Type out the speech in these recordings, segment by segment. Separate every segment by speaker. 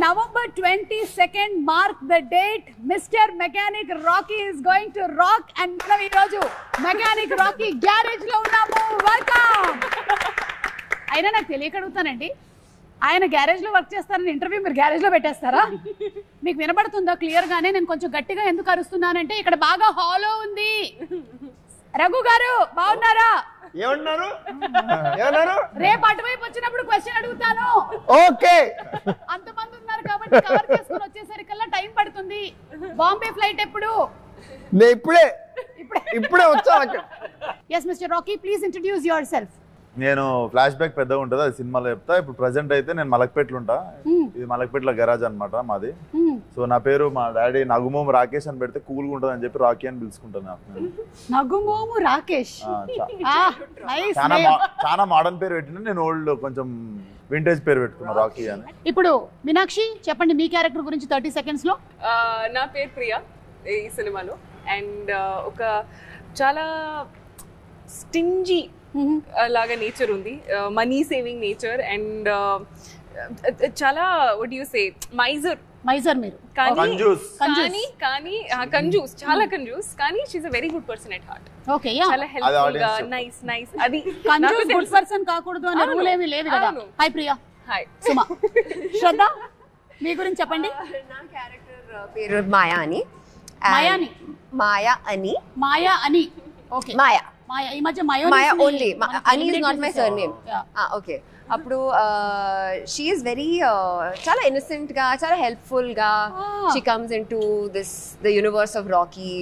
Speaker 1: November 22nd, mark the date. Mr. Mechanic Rocky is going to rock and మనం ఈరోజు Mechanic Rocky garage లో ఉన్నాము. Welcome. అయినా నాకు తెలియక అడుగుతానండి, ఆయన గ్యారేజ్ లో వర్క్ చేస్తారని ఇంటర్వ్యూ మీరు గ్యారేజ్ లో పెట్టేస్తారా? మీకు వినబడుతుందా క్లియర్ గానే? నేను కొంచెం గట్టిగా ఎందుకు అరుస్తున్నానంటే ఇక్కడ బాగా హాలో ఉంది. రఘు గారు బాగున్నారా?
Speaker 2: ఏమన్నారు ఏమన్నారు?
Speaker 1: రేపు అటువైపు వచ్చినప్పుడు క్వశ్చన్ అడుగుతాను.
Speaker 2: ఓకే,
Speaker 1: అంతమంది ఉన్నారు కాబట్టి కవర్ చేసుకొని వచ్చేసరికల్లా టైం పడుతుంది. బాంబే ఫ్లైట్ ఎప్పుడు?
Speaker 2: నేను ఇప్పుడే వచ్చా.
Speaker 1: yes Mr. Rocky, please introduce yourself.
Speaker 3: నేను ఫ్లాష్ బ్యాక్ పెద్దగా ఉంటుంది, అది సినిమాలో చెప్తా. ఇప్పుడు ప్రెసెంట్ అయితే నేను మలక్పేటలో ఉంటా. ఇది మలక్పేటలో గరాజ్ అనమాట మాది. సో నా పేరు మా డాడీ నగుమోము రాకేష్ అని పెడితే కూల్గా ఉంటుంది అని చెప్పి రాకీ అని పిలుచుకుంటాను.
Speaker 1: నగుమోము రాకేష్
Speaker 3: చాలా మోడర్న్ పేరు పెట్టిన, నేను ఓల్డ్ కొంచెం వింటేజ్ పేరు పెట్టుకున్నా రాకీ అని.
Speaker 1: ఇప్పుడు మీనాక్షి చెప్పండి మీ క్యారెక్టర్ గురించి 30 seconds లో.
Speaker 4: నా పేరు ప్రియా ఈ సినిమాలో. అండ్ ఒక చాలా స్టింజీ లాగా నేచర్ ఉంది, మనీ సేవింగ్ నేచర్. అండ్ చాలా వాట్ యు సే
Speaker 1: మైజర్ మీరు.
Speaker 4: కంజూస్, చాలా కంజూస్. కానీ she is a very good person at heart.
Speaker 1: Okay, yeah,
Speaker 4: చాలా హెల్ప్ఫుల్ గా, నైస్. అది
Speaker 1: కంజూస్ గుడ్ పర్సన్ కాకూడదు అనే రూల్ ఏమీ లేదు కదా. హాయ్ ప్రియా.
Speaker 4: హాయ్
Speaker 1: సుమా. శ్రద్ధ మీ గురించి చెప్పండి.
Speaker 5: నా క్యారెక్టర్ పేరు మాయా అని. మాయా అని. ఓకే, మాయా.
Speaker 1: ఈ మధ్య
Speaker 5: మాయా ఓన్లీ. అని is not my surname. Okay, అప్పుడు షీ ఈస్ వెరీ చాలా ఇన్నోసెంట్ గా, చాలా హెల్ప్ఫుల్ గా she comes into the universe of Rocky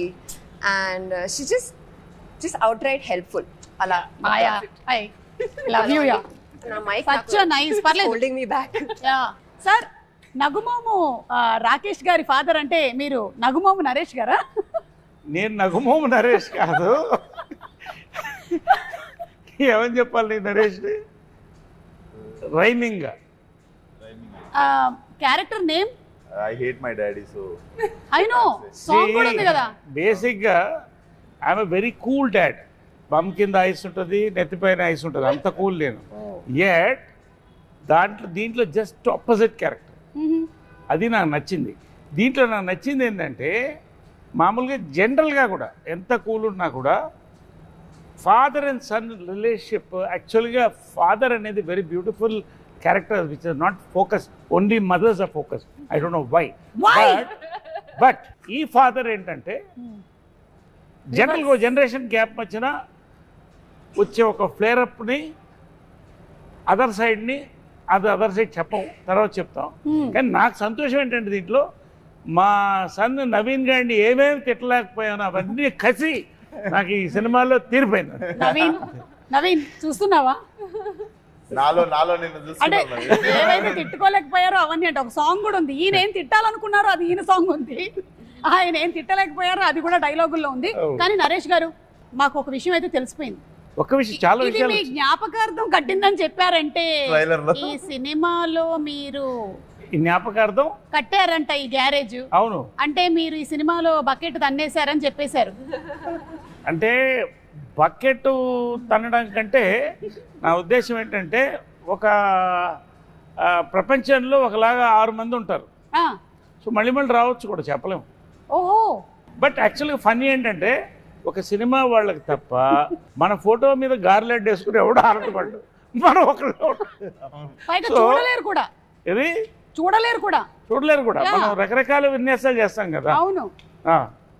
Speaker 5: and she just out right helpful. అలా
Speaker 1: Maya. I love you. Yeah, such a nice. పర్లేదు,
Speaker 5: holding మీ back.
Speaker 1: Yeah sir. నగుమోము Rakesh గారి father అంటే మీరు నగుమోము నరేష్ గారా?
Speaker 6: నేను నగుమోము నరేష్ కాదు. ఏమని చెప్పాలి Naresh? Rhyming
Speaker 1: character name
Speaker 3: I hate my daddy. So
Speaker 1: I know song కూడా ఉంది కదా.
Speaker 6: బేసిక్ గా I'm a very cool dad. Bum కింద ఐస్ ఉంటుంది, నెత్తిపైన ఐస్ ఉంటుంది, అంత కూల్ నేను. యట్ దీంట్లో జస్ట్ ఆపోజిట్ క్యారెక్టర్. అది నాకు నచ్చింది. దీంట్లో నాకు నచ్చింది ఏంటంటే మామూలుగా జనరల్గా కూడా ఎంత కూల్ ఉన్నా కూడా ఫాదర్ అండ్ సన్ రిలేషన్షిప్, యాక్చువల్గా ఫాదర్ అనేది very beautiful character which is not focus, only mothers are focus. I don't know why. But ఈ ఫాదర్ ఏంటంటే జనరల్గా జనరేషన్ గ్యాప్ వచ్చినా వచ్చే ఒక ఫ్లేరప్ని అదర్ సైడ్ని అదర్ సైడ్ చెప్పం, తర్వాత చెప్తాం. కానీ నాకు సంతోషం ఏంటంటే దీంట్లో మా సన్ నవీన్ గారిని ఏమేమి తిట్టలేకపోయాను అవన్నీ కసి నాకు ఈ సినిమాలో తీరిపోయింది.
Speaker 1: నవీన్ చూస్తున్నావా?
Speaker 3: నాలో
Speaker 1: అంటే ఏవైతే తిట్టుకోలేకపోయారో అవన్నీ అంటే ఒక సాంగ్ కూడా ఉంది. ఈయన ఏం తిట్టాలనుకున్నారో అది ఈయన సాంగ్ ఉంది, ఆయన ఏం తిట్టలేకపోయారో అది కూడా డైలాగుల్లో ఉంది. కానీ నరేష్ గారు మాకు ఒక విషయం అయితే తెలిసిపోయింది.
Speaker 6: ఒక విషయం, చాలా
Speaker 1: ఇది మీ జ్ఞాపకార్థం కట్టిందని చెప్పారంటే ఈ సినిమాలో మీరు
Speaker 6: జ్ఞాపకార్థం
Speaker 1: కట్టారంట ఈ గ్యారేజ్.
Speaker 6: అవును,
Speaker 1: అంటే మీరు ఈ సినిమాలో బకెట్ తన్నేశారని చెప్పేశారు.
Speaker 6: అంటే బకెట్ తన్నడం కంటే నా ఉద్దేశం ఏంటంటే ఒక ప్రపంచంలో ఒకలాగా 6 మంది ఉంటారు. సో మళ్ళీ రావచ్చు కూడా చెప్పలేము.
Speaker 1: ఓహో.
Speaker 6: బట్ యాక్చువల్గా ఫన్నీ ఏంటంటే ఒక సినిమా వాళ్ళకి తప్ప మన ఫోటో మీద గార్లెట్ వేసుకుని ఎవడో ఆరటపడ్డు, మనం ఒకళ్ళు
Speaker 1: చూడలేరు కూడా.
Speaker 6: ఇది
Speaker 1: చూడలేరు కూడా.
Speaker 6: మనం రకరకాల విన్యాసాలు చేస్తాం కదా.
Speaker 1: అవును,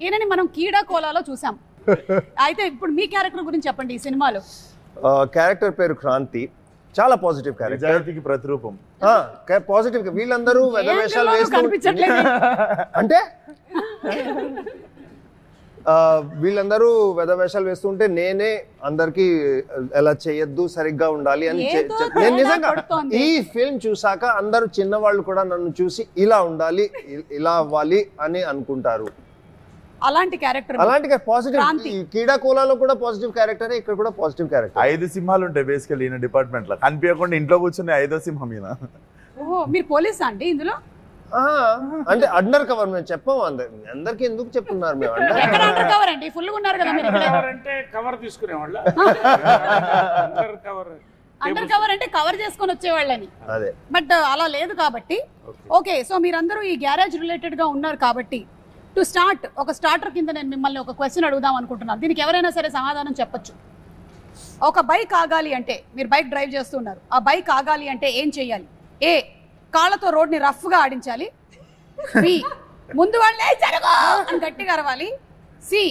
Speaker 1: ఈయనని మనం కీడా కోలాలో చూసాం. అయితే ఇప్పుడు మీ క్యారెక్టర్ గురించి చెప్పండి ఈ సినిమాలో.
Speaker 2: క్యారెక్టర్ పేరు క్రాంతి. చాలా పాజిటివ్ క్యారెక్టర్,
Speaker 3: ప్రతిరూపం.
Speaker 2: పాజిటివ్. వీళ్ళందరూ వేషాలు వేస్తూ అంటే వీళ్ళందరూ వేషాలు వేస్తుంటే నేనే అందరికి ఎలా చేయొద్దు, సరిగ్గా ఉండాలి అని నేను నిజంగా ఈ ఫిల్మ్ చూసాక అందరూ చిన్నవాళ్ళు కూడా నన్ను చూసి ఇలా ఉండాలి, ఇలా అవ్వాలి అని అనుకుంటారు.
Speaker 1: అలాంటి క్యారెక్టర్,
Speaker 2: అలాంటి పాజిటివ్. కీడా కోలాలో కూడా పాజిటివ్ క్యారెక్టర్, ఇక్కడ కూడా పాజిటివ్ క్యారెక్టర్.
Speaker 3: 5 సింహాలు ఉంటాయి బేసికల్లీ ఈయన డిపార్ట్మెంట్ లో. కనిపించకుండా ఇంట్లో కూర్చుని 5వ సింహం ఈయన.
Speaker 1: మీరు పోలీసా అండి ఇందులో?
Speaker 2: అంటే అండర్ కవర్. మేము చెప్పాము అందరికి. ఎందుకు చెప్తున్నారు? మేము
Speaker 1: అండర్ కవర్ అంటే ఫుల్ ఉన్నారు కదా మీరు.
Speaker 6: అంటే కవర్ తీసుకునేవాళ్ళ.
Speaker 1: అండర్ కవర్ అంటే కవర్ చేసుకొని వచ్చేవాళ్ళని.
Speaker 2: అదే
Speaker 1: బట్ అలా లేదు కాబట్టి. ఓకే, సో మీరందరూ ఈ గ్యారేజ్ రిలేటెడ్ గా ఉన్నారు కాబట్టి టు స్టార్ట్ ఒక స్టార్టర్ కింద నేను మిమ్మల్ని ఒక క్వశ్చన్ అడుగుదాం అనుకుంటున్నాను. దీనికి ఎవరైనా సరే సమాధానం చెప్పొచ్చు. ఒక బైక్ ఆగాలి అంటే, మీరు బైక్ డ్రైవ్ చేస్తున్నారు, ఆ బైక్ ఆగాలి అంటే ఏం చేయాలి? ఏ, కాళ్ళతో రోడ్ని రఫ్ గా ఆడించాలి. బి, ముందు వాళ్ళే జరగో అని గట్టిగా అరవాలి. సి,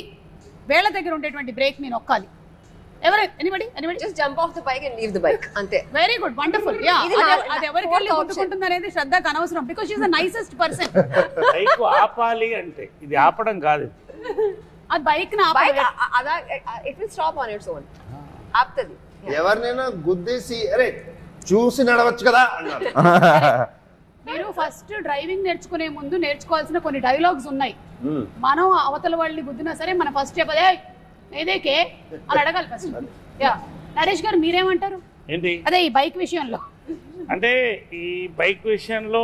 Speaker 1: వేళ్ళ దగ్గర ఉండేటువంటి బ్రేక్ ని నొక్కాలి. Anybody
Speaker 5: just jump off the bike and leave the bike ante.
Speaker 1: Very good, wonderful. Yeah, అది ఎవరికి వెళ్ళి గుర్తుకుంటుంది అనేది శ్రద్ధకు అనవసరం, because she is the nicest person.
Speaker 6: Bike ఆపాలి అంటే ఇది ఆపడం కాదు,
Speaker 1: అది బైక్ ని
Speaker 5: Bike it will stop on its own. ఆప్తది.
Speaker 2: ఎవరినైనా గుద్దేసి అరే చూసి నడవచ్చు కదా అన్నారు.
Speaker 1: మీరు ఫస్ట్ డ్రైవింగ్ నేర్చుకునే ముందు నేర్చుకోవాల్సిన కొన్ని డైలాగ్స్ ఉన్నాయి. మనం అవతల వాళ్ళని గుద్దినా సరే మనం ఫస్ట్ చెప్పదే ఏదేకే అని అడగాలి ఫస్ట్. యా, నరేష్ గారు మీరేమంటారు?
Speaker 6: ఏంటి
Speaker 1: అదే ఈ బైక్ విషయంలో.
Speaker 6: అంటే ఈ బైక్ విషయంలో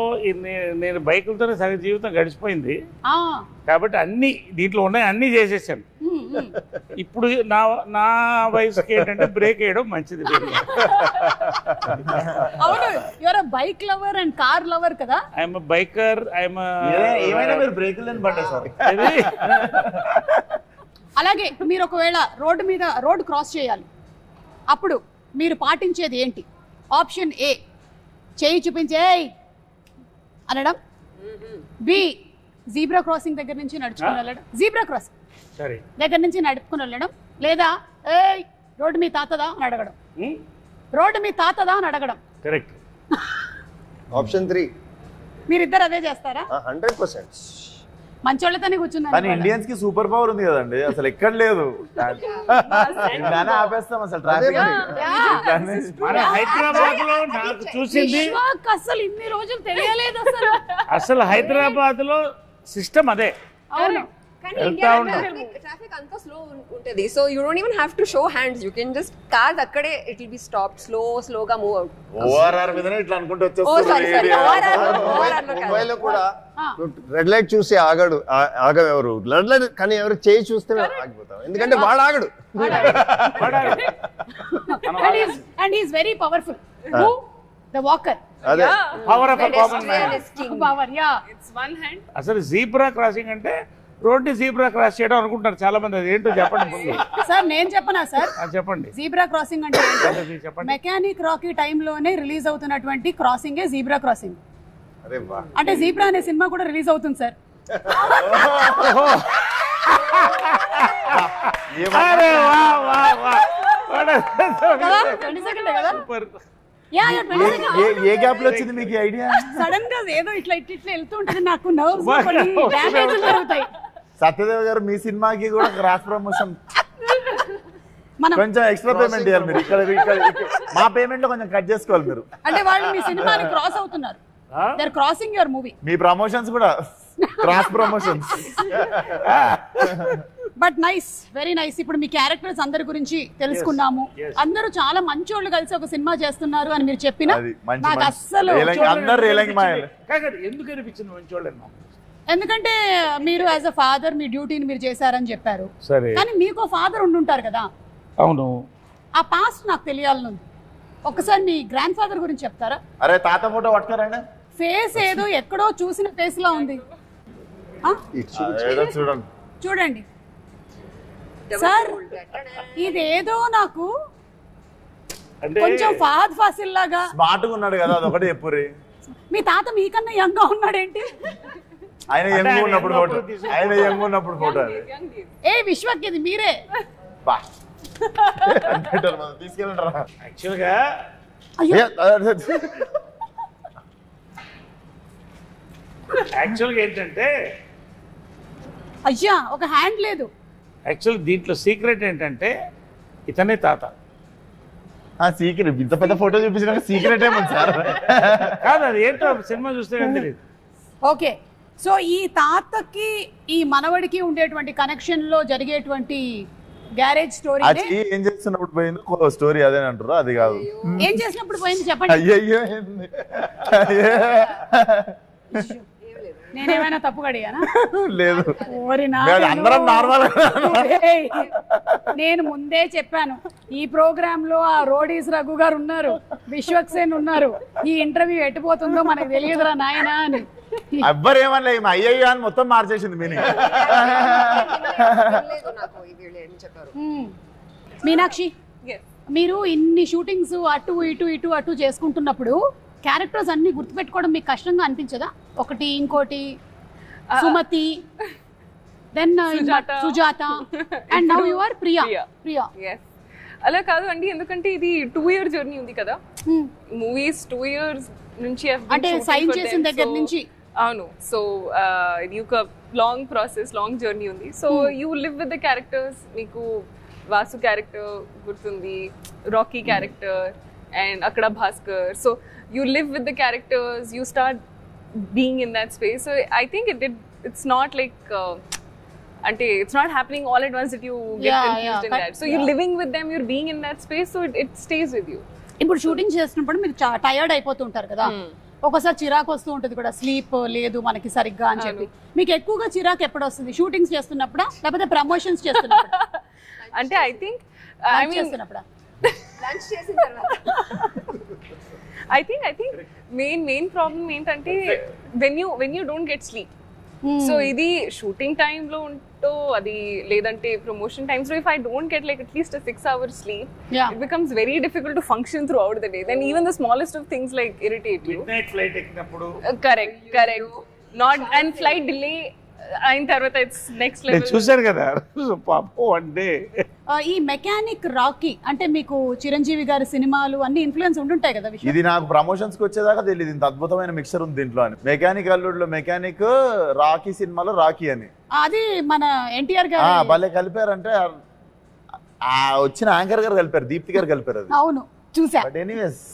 Speaker 6: నేను బైకులతోనే సగం జీవితం గడిచిపోయింది కాబట్టి అన్ని దీంట్లో ఉన్నాయి, అన్ని చేసేసాను. ఇప్పుడు నా వయసుకి ఏంటంటే బ్రేక్ వేయడం మంచిది.
Speaker 1: అవును, your bike lover and car lover కదా.
Speaker 6: ఐఎమ్ బైకర్,
Speaker 3: ఏమైనా మీరు బ్రేకులు లేని బండి సార్.
Speaker 1: అలాగే ఇప్పుడు మీరు ఒకవేళ రోడ్డు క్రాస్ చేయాలి, అప్పుడు మీరు పాటించేది ఏంటి? ఆప్షన్ ఏ, చేయి చూపించే అనడం. బి, జీబ్రా క్రాసింగ్ దగ్గర నుంచి నడుచుకుని వెళ్ళడం, జీబ్రా క్రాసింగ్ దగ్గర నుంచి నడుపుకుని వెళ్ళడం. లేదా ఏయ్ రోడ్డు మీ తాతదా అని అడగడం. రోడ్డు మీ తాతదా అని అడగడం.
Speaker 6: కరెక్ట్.
Speaker 2: ఆప్షన్ 3
Speaker 1: మీరిద్దరు అదే చేస్తారా?
Speaker 2: 100%.
Speaker 1: మంచోళ్ళతోనే కూర్చున్నారు.
Speaker 3: కానీ ఇండియన్స్ కి సూపర్ పవర్ ఉంది కదండి, అసలు ఎక్కడ లేదు. ఆపేస్తాం అసలు ట్రాఫిక్.
Speaker 6: హైదరాబాద్ లో నాకు చూసింది
Speaker 1: అసలు ఇన్ని రోజులు తెలియలేదు
Speaker 6: అసలు హైదరాబాద్ లో సిస్టమ్ అదే.
Speaker 1: అవును,
Speaker 5: కానీ ఇండియా ట్రాఫిక్ అంతా స్లో ఉంటది. So you don't even have to show hands. You can just cars అక్కడే ఇట్ విల్ బి స్టాప్డ్, స్లోగా మూవ్ అవుట్.
Speaker 3: ఓఆర్ఆర్ మీదనే ఇట్లా అనుకుంటూ
Speaker 5: వచ్చేస్తారు.
Speaker 2: ముంబైలో కూడా రెడ్ లైట్ చూసి ఆగం ఎవరు రెడ్ లైట్, కానీ ఎవరు చేయి చూస్తే ఆగిపోతాం, ఎందుకంటే వాడు ఆగడు.
Speaker 1: And he is very powerful. The walker.
Speaker 2: అదే
Speaker 6: power of common man.
Speaker 1: Power, yeah.
Speaker 4: It's one hand.
Speaker 6: అసలు జీబ్రా క్రాసింగ్ అంటే రోడ్డు జీబ్రా క్రాస్ చేయడం అనుకుంటారు చాలా మంది. అది ఏంటో చెప్పండి
Speaker 1: సార్. నేను చెప్పనా సార్?
Speaker 6: చెప్పండి.
Speaker 1: జీబ్రా క్రాసింగ్ అంటే మెకానిక్ రాకీ టైంలోనే రిలీజ్ అవుతున్నటువంటి క్రాసింగ్ జీబ్రా క్రాసింగ్. అంటే జీబ్రా అనే సినిమా కూడా రిలీజ్ అవుతుంది సార్.
Speaker 3: ఏ గ్యాప్ లో వచ్చింది మీకు ఐడియా?
Speaker 1: సడన్ గా ఏదో ఇట్లా వెళ్తూ ఉంటుంది, నాకు నర్వ్స్ డ్యామేజ్ జరుగుతాయి.
Speaker 3: సత్యదేవ్ గారు మీ సినిమాకి కూడా క్రాస్ ప్రమోషన్ కొంచెం ఎక్స్ట్రా పేమెంట్ ఇవ్వాలి మీరు. ఇక్కడ మా పేమెంట్ లో కొంచెం కట్ చేసుకోవాలి మీరు.
Speaker 1: అంటే వాళ్ళు మీ సినిమాని క్రాస్ అవుతున్నారు. They are crossing your movie.
Speaker 3: మీ ప్రమోషన్స్ కూడా cross promotions.
Speaker 1: But nice, very nice. ఇప్పుడు మీ క్యారెక్టర్స్ అందరి గురించి తెలుసుకున్నాము. అందరూ చాలా మంచోళ్ళు కలిసి ఒక సినిమా చేస్తున్నారు అని మీరు చెప్పిన నాకు అస్సలు
Speaker 6: ఎందుకు అనిపించింది మంచోళ్ళన్నా?
Speaker 1: ఎందుకంటే మీరు యాజ్ అ ఫాదర్ మీ డ్యూటీని మీరు చేశారని చెప్పారు. కానీ మీకు ఫాదర్ ఉండుంటారు కదా.
Speaker 6: అవును.
Speaker 1: ఆ పాస్ట్ నాకు తెలియాలని ఉంది. ఒకసారి మీ గ్రాండ్ ఫాదర్ గురించి చెప్తారా?
Speaker 3: అరే తాత ఫోటో పట్టుకోరండి.
Speaker 1: ఫేస్ ఏదో ఎక్కడో చూసిన ఫేస్ లా ఉంది. చూడండి సార్, ఇదేదో నాకు కొంచెం ఫహద్ ఫాసిల్ లాగా.
Speaker 3: స్మార్ట్ గా ఉన్నాడు కదా, అదొకటి చెప్పుర్రి.
Speaker 1: మీ తాత మీకన్నా యంగ్ గా ఉన్నాడేంటి?
Speaker 3: ఆయన యంగ్ ఉన్నప్పుడు ఫోటో, ఆయన యంగ్ ఉన్నప్పుడు ఫోటో.
Speaker 1: ఏ విశ్వక్, ఇది మీరే.
Speaker 3: తీసుకెళ్ళండి.
Speaker 6: యాక్చువల్గా ఏంటంటే
Speaker 1: అయ్యా ఒక హ్యాండ్ లేదు.
Speaker 6: యాక్చువల్ దీంట్లో సీక్రెట్ ఏంటంటే ఇతనే తాత.
Speaker 3: సీక్రెట్ ఇంత పెద్ద ఫోటో చూపించిన సీక్రెట్ ఏమో సార్.
Speaker 6: కాదు, అది ఏంటో సినిమా చూస్తే తెలియదు.
Speaker 1: ఓకే, సో ఈ తాతకి ఈ మనవడికి ఉండేటువంటి కనెక్షన్ లో జరిగేటువంటి గ్యారేజ్ స్టోరీ
Speaker 3: ఏం చేస్తున్నప్పుడు పోయింది స్టోరీ అదే అంటారు. అది కాదు,
Speaker 1: ఏం చేసినప్పుడు పోయింది చెప్పండి.
Speaker 3: అయ్యో
Speaker 1: నేనేమైనా తప్పుగా అడిగానా?
Speaker 3: లేదు
Speaker 1: ఓరి
Speaker 3: అందరం నార్మల్.
Speaker 1: ఏయ్, నేను ముందే చెప్పాను ఈ ప్రోగ్రామ్ లో ఆ రోడీస్ రఘు గారు ఉన్నారు, విశ్వక్సేన్ ఉన్నారు, ఈ ఇంటర్వ్యూ ఎట్టుపోతుందో మనకు తెలియదురా నాయనా అని.
Speaker 3: ఎవ్వరు ఏమన్నా అయ్యయ్యో అని మొత్తం మార్చేసింది మీనింగ్.
Speaker 1: మీనాక్షి, మీరు ఇన్ని షూటింగ్స్ అటు ఇటు ఇటు అటు చేసుకుంటున్నప్పుడు క్యారెక్టర్స్ అన్ని గుర్తుపెట్టుకోవడం మీకు కష్టంగా అనిపించదా? ఒకటి ఇంకోటి Sumathi, then Sujatha, and now you are Priya.
Speaker 4: అలా కాదు అండి, ఎందుకంటే ఇది 2 year జర్నీ ఉంది కదా. మూవీస్ 2 years నుంచి
Speaker 1: అంటే సైన్ చేసిన దగ్గర నుంచి.
Speaker 4: అవును. సో ఇది ఒక లాంగ్ ప్రాసెస్, లాంగ్ జర్నీ ఉంది. So you live with the characters. మీకు వాసు క్యారెక్టర్ గుర్తుంది, రాకీ క్యారెక్టర్, అండ్ అక్కడ Bhaskar. So you live with the characters, you start being in that space. So I think it's not like it's not happening all at once that you get confused in that. So you're living with them, you're being in that space, so it stays with you.
Speaker 1: ఇప్పుడు shooting చేస్తున్నప్పుడు మీరు tired అయిపోతుంటారు కదా, ఒకసారి చిరాకు వస్తూ ఉంటుంది కూడా, sleep లేదు మనకి సరిగ్గా అని చెప్పి. మీకు ఎక్కువగా చిరాకు ఎప్పుడు వస్తుంది? షూటింగ్స్ చేస్తున్నప్పుడా లేకపోతే ప్రమోషన్స్ చేస్తున్నప్పుడు?
Speaker 4: అంటే ఐ థింక్
Speaker 1: చేస్తున్నప్పుడా?
Speaker 5: లంచ్ చేసిన తర్వాత
Speaker 4: I think main problem ఏంటంటే when you don't get sleep. So ఇది షూటింగ్ టైమ్ లో ఉంటో అది లేదంటే ప్రమోషన్ టైమ్స్ లో if I don't get like at least a 6 hours sleep, it becomes very difficult to function throughout the day. Then even the smallest of things like irritate you.
Speaker 6: Midnight flight ఎక్కినప్పుడు
Speaker 4: correct not and flight delay అయిన తర్వాత it's next level.
Speaker 6: చూశారు కదా పాపం one day.
Speaker 1: ఈ mechanic Rocky అంటే మీకు చిరంజీవి గారి సినిమాలు అన్ని ఇన్ఫ్లుయెన్స్ ఉంటుంటాయి కదా.
Speaker 3: ఇది నాకు ప్రమోషన్స్ కి వచ్చేదాకా తెలియదు ఇంత అద్భుతమైన మిక్సర్ ఉంది దీంట్లో అని. మెకానిక్ అల్లుడులో మెకానిక్, రాకీ సినిమాలో రాకీ అని.
Speaker 1: అది మన ఎన్టీఆర్ గారు
Speaker 3: భలే కలిపారంటే వచ్చిన యాంకర్ గారు కలిపారు, దీప్తి గారు కలిపారు అది.
Speaker 1: అవును చూసా.
Speaker 3: బట్ ఎనీవేస్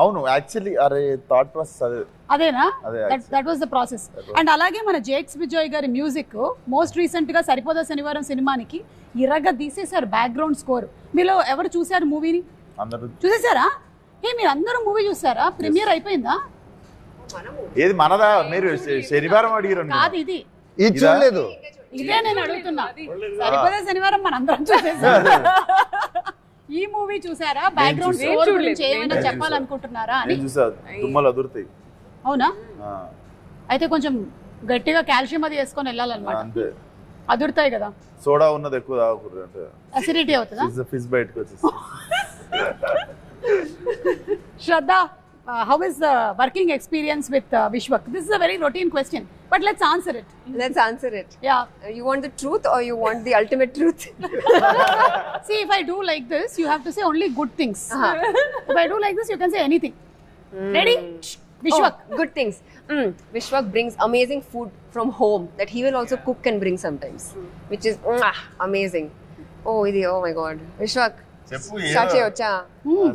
Speaker 3: అవును యాక్చువల్లీ అరే థాట్ ప్రాసెస్
Speaker 1: అదేనా? That was the process. And అలాగే మన జేక్స్ విజయ్ గారి మ్యూజిక్ మోస్ట్ రీసెంట్ గా సరిపోదా శనివారం సినిమానికి ఇరగా తీసేశారు బ్యాక్గ్రౌండ్ స్కోర్. మీలో ఎవరు చూసారు మూవీని? చూసేసారా? మీరు అందరూ మూవీ చూసారా? ప్రీమియర్ అయిపోయిందా?
Speaker 3: ఏది మనదా? మీరు శనివారం అడిగారు
Speaker 1: కాదు, ఇది
Speaker 2: చూడలేదు.
Speaker 1: ఇదే నేను అడుగుతున్నా. సరిపోదా శనివారం మన అందరం చూసేసారు. ఈ మూవీ చూసారా? బ్యాక్గ్రౌండ్ స్కోర్ గురించి ఏమైనా చెప్పాలనుకుంటున్నారా అని? అవునా? అయితే కొంచెం గట్టిగా కాల్షియం అది వేసుకొని వెళ్ళాలన్నమాట. అదురుతాయి కదా.
Speaker 3: సోడా ఉన్నది ఎక్కువ తాగకూడదు అంటే
Speaker 1: అసిడిటీ అవుతుందా?
Speaker 3: ఫిష్ బయటకు వచ్చేసి.
Speaker 1: శ్రద్ధ, how is the working experience with Vishwak? This is a very routine question, but let's answer it.
Speaker 5: Let's answer it.
Speaker 1: Yeah.
Speaker 5: You want the truth or you want the ultimate truth?
Speaker 1: See, if I do like this, you have to say only good things. If I do like this, you can say anything. Ready? Vishwak.
Speaker 5: Oh, good things. Vishwak brings amazing food from home that he will also cook and bring sometimes, which is amazing. Oh my God. Vishwak. Start cheyocha.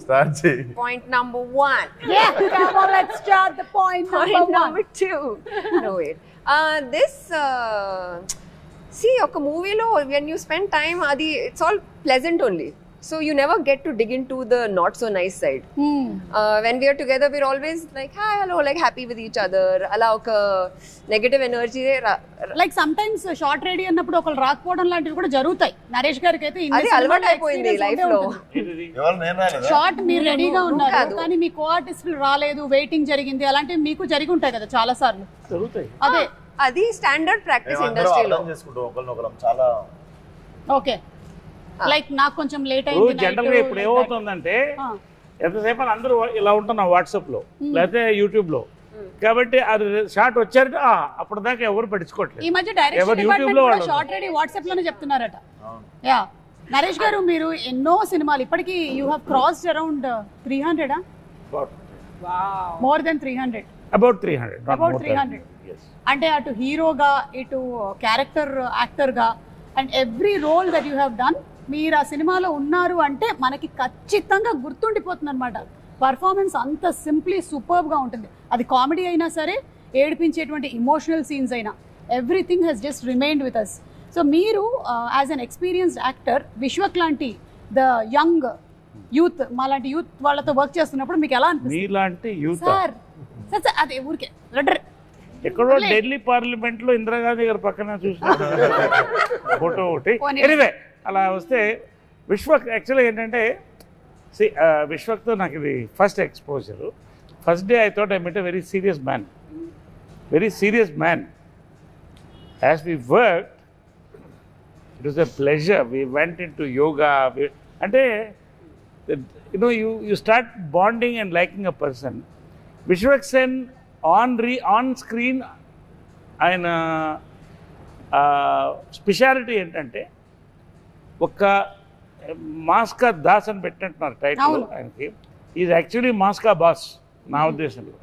Speaker 3: Start cheyi.
Speaker 5: Point number 1.
Speaker 1: Yeah, come on, let's start the point
Speaker 5: number 2. No wait. See, oka movie lo when you spend time, it's all pleasant only. So you never get to dig into the not so nice side. When we are together, we're always like, hi, hello, like happy with each other. Ala oka negative energy.
Speaker 1: Like sometimes short ready అన్నప్పుడు ఒకళ్ళు రాకపోవడం లాంటివి కూడా జరుగుతాయి. నరేష్ గారికి అయితే
Speaker 5: అది అలవాటు అయిపోయింది లైఫ్ లో.
Speaker 1: షార్ట్ మీరు రెడీగా ఉన్నారు కానీ మీ కో ఆర్టిస్టులు రాలేదు, వెయిటింగ్ జరిగింది, అలాంటివి మీకు జరిగి ఉంటాయి కదా చాలా సార్లు.
Speaker 5: అదే అది స్టాండర్డ్ ప్రాక్టీస్ ఇండస్ట్రీలో.
Speaker 3: చాలా
Speaker 1: ఓకే. లైక్ నాకు కొంచెం లేట్ అయింది.
Speaker 6: జనరల్ గా ఇప్పుడు ఏమవుతుందంటే ఎంతసేపు అందరూ ఇలా ఉంటున్నాం వాట్సాప్ లో లేకపోతే యూట్యూబ్ లో, కాబట్టి అది షార్ట్ వచ్చారంటే అప్పుడు దాకా ఎవరు పట్టించుకోవట్లేదు.
Speaker 1: ఈ మధ్య డైరెక్షన్ డిపార్ట్మెంట్ లో షార్ట్ రెడీ వాట్సాప్ లోనే చెప్తున్నారట. యా నరేష్ గారు, మీరు ఎన్నో సినిమాలు ఇప్పటికి you have crossed around 300 more than 300.
Speaker 6: About 300.
Speaker 1: అంటే అటు హీరోగా ఇటు క్యారెక్టర్ యాక్టర్ గా and every role that you have done, మీరు ఆ సినిమాలో ఉన్నారు అంటే మనకి ఖచ్చితంగా గుర్తుండిపోతుంది అనమాట. పర్ఫార్మెన్స్ అంత సింప్లీ సూపర్బ్గా ఉంటుంది. అది కామెడీ అయినా సరే, ఏడిపించేటువంటి ఇమోషనల్ సీన్స్ అయినా, everything has just remained with us. So మీరు as an experienced actor Vishwak లాంటి ద యంగ్ యూత్, మాలాంటి యూత్ వాళ్ళతో వర్క్ చేస్తున్నప్పుడు మీకు ఎలా అనిపిస్తుంది?
Speaker 6: మీలాంటి యూత్
Speaker 1: సార్ అదే ఊరికే
Speaker 6: ఎక్కడో ఢిల్లీ పార్లమెంట్ లో ఇందిరాగాంధీ గారి పక్కన చూసిన ఫోటో ఒకటి. ఎనీవే అలా వస్తే విశ్వక్ యాక్చువల్గా ఏంటంటే విశ్వక్తో నాకు ఇది first exposure. First day I thought I met a very serious man. As we work it was a pleasure. We went in to yoga. అంటే you start bonding and liking a person. Vishwak Sen on screen ఆయన speciality ఏంటంటే ఒక మాస్కా దాస్ అని పెట్టినట్టున్నారు title ఆయనకి. Is actually మాస్కా boss నా ఉద్దేశంలో.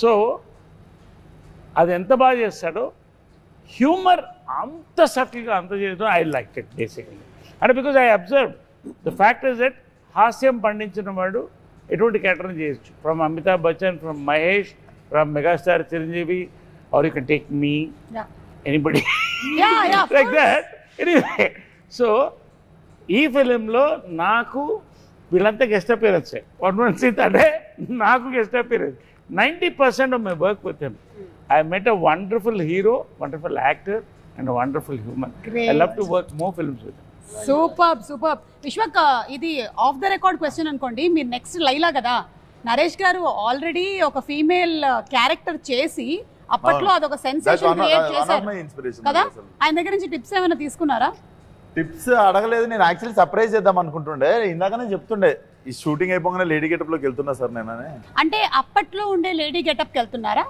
Speaker 6: So అది ఎంత బాగా చేస్తాడో, హ్యూమర్ అంత సటిల్గా అంత చేయడం ఐ లైక్ ఇట్ బేసికలీ. అంటే because I observe the fact is that హాస్యం పండించిన వాడు ఎటువంటి క్యారెక్టర్ చేయొచ్చు. From Amitabh Bachchan, from Mahesh, from megastar Chiranjeevi, or you can take me, anybody like that. Anyway, so ఈ ఫిలింలో నాకు వీళ్ళంతా గెస్ట్ అపియరెన్స్. వన్ సీట్ అంటే నాకు guest appearance. 90% of my work with him. I met a wonderful hero, wonderful actor, and a wonderful human. Great. I love to work more films with him.
Speaker 1: Super. Vishwak, ఇది of the record question అనుకోండి. మీరు next Laila కదా, నరేష్ గారు already ఒక female character చేసి అప్పట్లో అదొక sensation create చేశారు కదా. ఆయన దగ్గర నుంచి టిప్స్ ఏమైనా తీసుకున్నారా?
Speaker 3: టిప్స్ అడగలేదు. నేను యాక్చువల్లీ సర్ప్రైజ్ చేద్దాం అనుకుంటుండే. ఇందాకనే చెప్తుండే ఈ షూటింగ్ అయిపోగానే లేడీ గెటప్ లోకి వెళ్తున్నా సార్ నేను.
Speaker 1: అంటే అప్పట్లో ఉండే లేడీ గెటప్ కి వెళ్తున్నారా,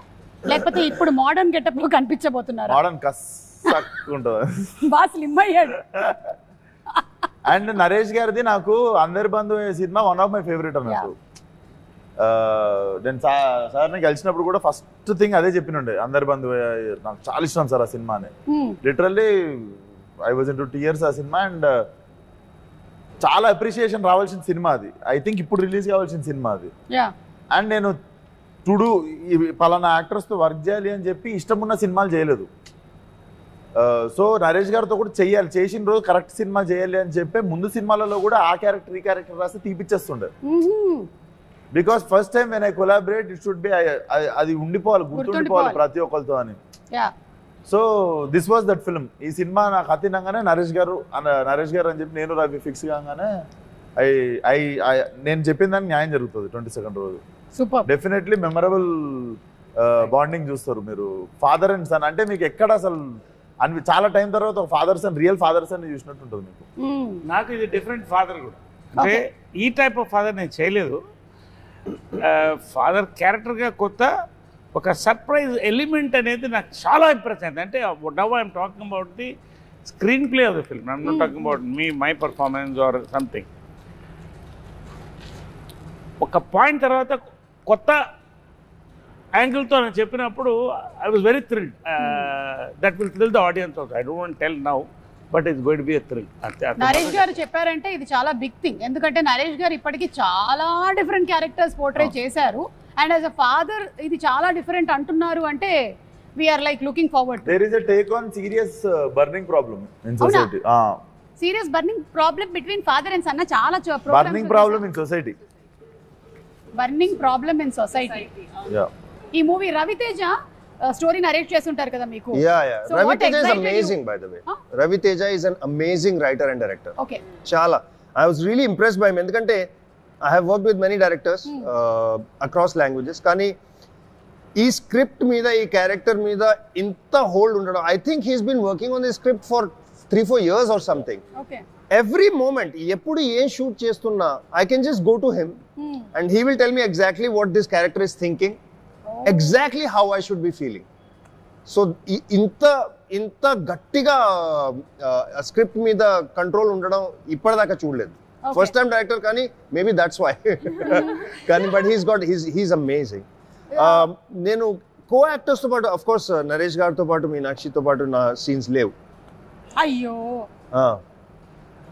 Speaker 1: లేకపోతే ఇప్పుడు మోడర్న్ గెటప్ లో కనిపించబోతున్నారా?
Speaker 3: మోడర్న్ కస్సక్కుంటుంది,
Speaker 1: బాగా స్లిమ్ అయ్యాడు.
Speaker 3: అండ్ నరేష్ గారిది నాకు అందరి బంధు సినిమా వన్ ఆఫ్ మై ఫేవరెట్ అన్నట్టు. నేను సార్ని కలిసినప్పుడు కూడా ఫస్ట్ థింగ్ అదే చెప్పినుండే, అందరి బంధు నాకు చాలా ఇష్టం సార్ ఆ సినిమాని. Literally I was in to tears ఆ సినిమా. అండ్ చాలా అప్రిషియేషన్ రావాల్సిన సినిమా అది. ఐ థింక్ ఇప్పుడు రిలీజ్ కావాల్సిన సినిమా అది. అండ్ నేను టుడు పలానా యాక్టర్స్తో వర్క్ చేయాలి అని చెప్పి ఇష్టం ఉన్న సినిమాలు చేయలేదు. సో నరేష్ గారితో కూడా చెయ్యాలి, చేసిన రోజు కరెక్ట్ సినిమా చేయాలి అని చెప్పి ముందు సినిమాలలో కూడా ఆ క్యారెక్టర్ ఈ క్యారెక్టర్ రాస్తే తీపిచ్చేస్తుండే. Because first time when I collaborate it should be, అది ఉండిపోవాలి, గుర్తుండిపోవాలి ప్రతి ఒక్కరితో అని. So this was that film. ఈ సినిమా నాకు అతినంగానే నరేష్ గారు అని చెప్పి నేను రవి ఫిక్స్ కాగానే నేను చెప్పిన దానికి న్యాయం జరుగుతుంది 22nd రోజు. డెఫినెట్లీ మెమరబుల్ బాండింగ్ చూస్తారు మీరు. ఫాదర్ అండ్ సన్ అంటే మీకు ఎక్కడ అసలు చాలా టైం తర్వాత ఒక father son, real father son చూసినట్టు ఉంటుంది మీకు.
Speaker 6: నాకు ఇది డిఫరెంట్ ఫాదర్ కూడా. అంటే ఈ టైప్ ఆఫ్ ఫాదర్ నేను చేయలేదు. ఫాదర్ క్యారెక్టర్గా కొత్త ఒక సర్ప్రైజ్ ఎలిమెంట్ అనేది నాకు చాలా ఇంప్రెస్ అయింది. అంటే now I'm talking about the screen play of the film, I'm not talking about my performance or something. ఒక పాయింట్ తర్వాత కొత్త యాంగిల్తో నేను చెప్పినప్పుడు I was very thrilled. That will thrill the audience also. I don't want tell now, but it's going to be a thrill.
Speaker 1: Naresh గారు చెప్పారంటే ఇది చాలా big thing. ఎందుకంటే నరేష్ గారు ఇప్పటికీ చాలా డిఫరెంట్ క్యారెక్టర్స్ పోర్ట్రే చేశారు. అండ్ యాజ్ అ ఫాదర్ ఇది చాలా డిఫరెంట్ అంటున్నారు అంటే we are like looking forward to.
Speaker 3: There is a take on serious burning problem in society.
Speaker 1: Serious burning problem between father and son. చాలా
Speaker 3: burning problem in society.
Speaker 1: Burning problem in society.
Speaker 3: Yeah.
Speaker 1: ఈ movie Raviteja story narrate చేస్తుంటారు కదా మీకు.
Speaker 2: So Raviteja is amazing by the way. Raviteja is an amazing writer and director.
Speaker 1: Okay.
Speaker 2: Chala. I was really impressed by him ఎందుకంటే I have worked with many directors across languages. కానీ ఈ script మీద, ఈ character మీద ఇంత hold ఉండడం, I think he's been working on the script for 3-4 years or something.
Speaker 1: Okay.
Speaker 2: Every moment, ఎప్పుడు ఏ షూట్ చేస్తున్నా I can just go to him and he will tell me exactly what this character is thinking, exactly how I should be feeling. So ఇంత గట్టిగా script మీద control ఉండడం ఇప్పటిదాకా చూడలేదు. First time director కానీ మేబీ దట్స్ వై. కానీ but he's amazing. నేను కో యాక్టర్స్తో పాటు అఫ్ కోర్స్ నరేష్ గారితో పాటు మీనాక్షితో పాటు నా సీన్స్ లేవు.
Speaker 1: అయ్యో.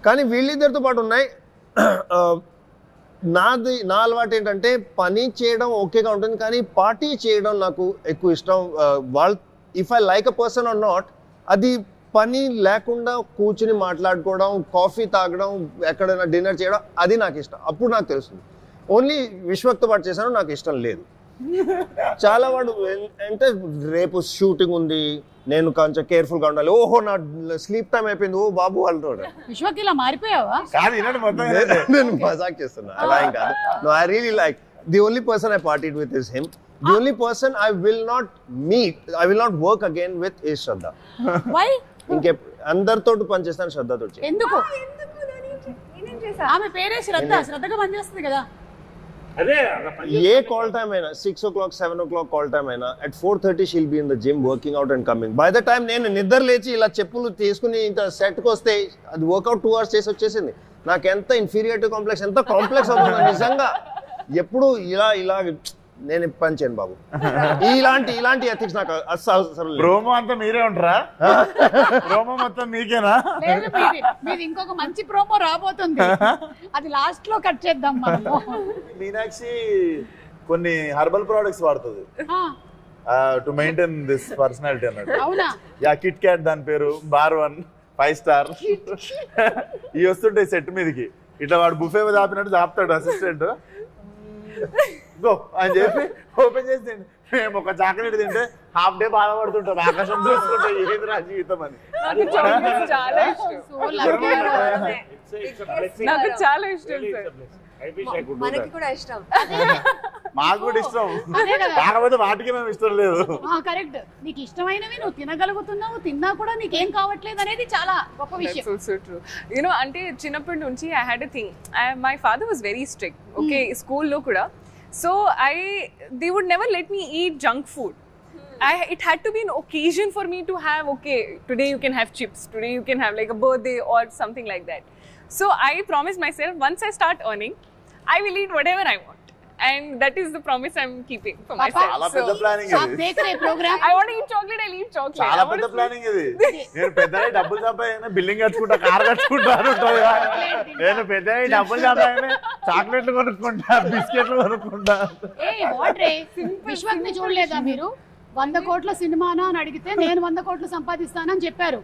Speaker 2: కానీ వీళ్ళిద్దరితో పాటు ఉన్నాయి. నా అలవాటు ఏంటంటే పని చేయడం ఓకేగా ఉంటుంది, కానీ పార్టీ చేయడం నాకు ఎక్కువ ఇష్టం. వాళ్ళు if I like a person are not, అది పని లేకుండా కూర్చుని మాట్లాడుకోవడం, కాఫీ తాగడం, ఎక్కడైనా డిన్నర్ చేయడం, అది నాకు ఇష్టం. అప్పుడు నాకు తెలుస్తుంది. ఓన్లీ విశ్వక్తో పాటు చేశాను, నాకు ఇష్టం లేదు. చాలా వాడు అంటే రేపు షూటింగ్ ఉంది, నేను కొంచెం కేర్ఫుల్ గా ఉండాలి, ఓహో నా స్లీప్ టైం అయిపోయింది, ఓ బాబు అంటాడు.
Speaker 1: విశ్వకి ఇలా మారిపోయావా?
Speaker 2: నేను మజాక్ చేస్తున్నా, అలా ఏం కాదు. No, I really like the only person I partied with is him. The only person I will not meet, I will not work again with is Shraddha.
Speaker 1: Why?
Speaker 2: ఇంకే అందరితో పనిచేస్తాను, శ్రద్ధతో.
Speaker 1: ఎందుకు? ఆమె పేరే శ్రద్ధ, శ్రద్ధగా పనిచేస్తుంది కదా.
Speaker 6: అదే
Speaker 2: ఏ కాల్ టైమ్ అయినా 6 o'clock 7 o'clock కాల్ టైమ్ అయినా at 4:30 she'll be in the gym working out and coming. By the time నేను నిద్ర లేచి ఇలా చెప్పులు తీసుకుని ఇంకా సెట్ కి వస్తే అది వర్కౌట్ 2 hours చేసి వచ్చేసింది. నాకు ఎంత ఇన్ఫీరియారిటీ కాంప్లెక్స్, ఎంత కాంప్లెక్స్ అవుతుంది నిజంగా. ఎప్పుడు ఇలా నేను పంచాను బాబు. ఇలాంటి ఎథిక్స్ నాకు అసలు.
Speaker 3: ప్రోమో అంతా మీరే ఉంటారా? ప్రోమో మొత్తం మీకేనా?
Speaker 1: లేదు, మీది ఇంకొక మంచి ప్రోమో రాబోతుంది, అది లాస్ట్ లో కట్ చేద్దాం మనము.
Speaker 3: మీనాక్షి కొన్ని హెర్బల్ ప్రొడక్ట్స్ వాడుతుంది టు మెయింటైన్ దిస్ పర్సనాలిటీ అన్నట్టు.
Speaker 1: అవునా?
Speaker 3: యా, కిట్ క్యాట్ దాని పేరు, బార్ 1 5 star. ఇవి వస్తుంటాయి సెట్ మీదకి, ఇట్లా వాడు బుఫే మీద ఆపినట్టు ఆపుతాడు అసిస్టెంట్. గో అని చెప్పి ఓపెన్ చేసి మేము ఒక చాక్లెట్ తింటే హాఫ్ డే బాధపడుతుంటాం, ఆకాశం చూసుకుంటే ఏది రా జీవితం అని.
Speaker 4: నాకు చాలా ఇష్టం.
Speaker 5: మనకి కూడా ఇష్టం,
Speaker 3: మాకు కూడా ఇష్టం, కాకపోతే వాటికి మేము ఇష్టం లేదు.
Speaker 1: కరెక్ట్, నీకు ఇష్టమైనవి నువ్వు తినగలుగుతున్నావు, తిన్నా కూడా నీకేం కావట్లేదు అనేది చాలా గొప్ప విషయం.
Speaker 4: యూనో అంటే చిన్నప్పటి నుంచి I had a thing, my father was very strict. Okay, స్కూల్లో కూడా. So they would never let me eat junk food. It had to be an occasion for me to have, okay, today you can have chips, today you can have like a birthday or something like that. So I promised myself, once I start earning, I will eat whatever I want. And that is the promise I'm keeping for myself.
Speaker 3: చాలా పెద్ద planning ఇది.
Speaker 4: I want to eat chocolate, I'll eat chocolate.
Speaker 3: చాలా పెద్ద planning ఇది. నేను పెద్దగా డబ్బులు సంపాదించిన బిల్డింగ్ కట్టుకుంటా, కార్ కట్టుకుంటా ఉంటుంది. నేను పెద్దగా డబ్బులు సంపాదించిన చాక్లెట్లు కొనుక్కుంటా, బిస్కెట్లు కొనుక్కుంటా.
Speaker 1: విశ్వక్ని చూడలేదా మీరు? 100 కోట్ల సినిమానా అని అడిగితే నేను 100 కోట్లు సంపాదిస్తానని చెప్పారు.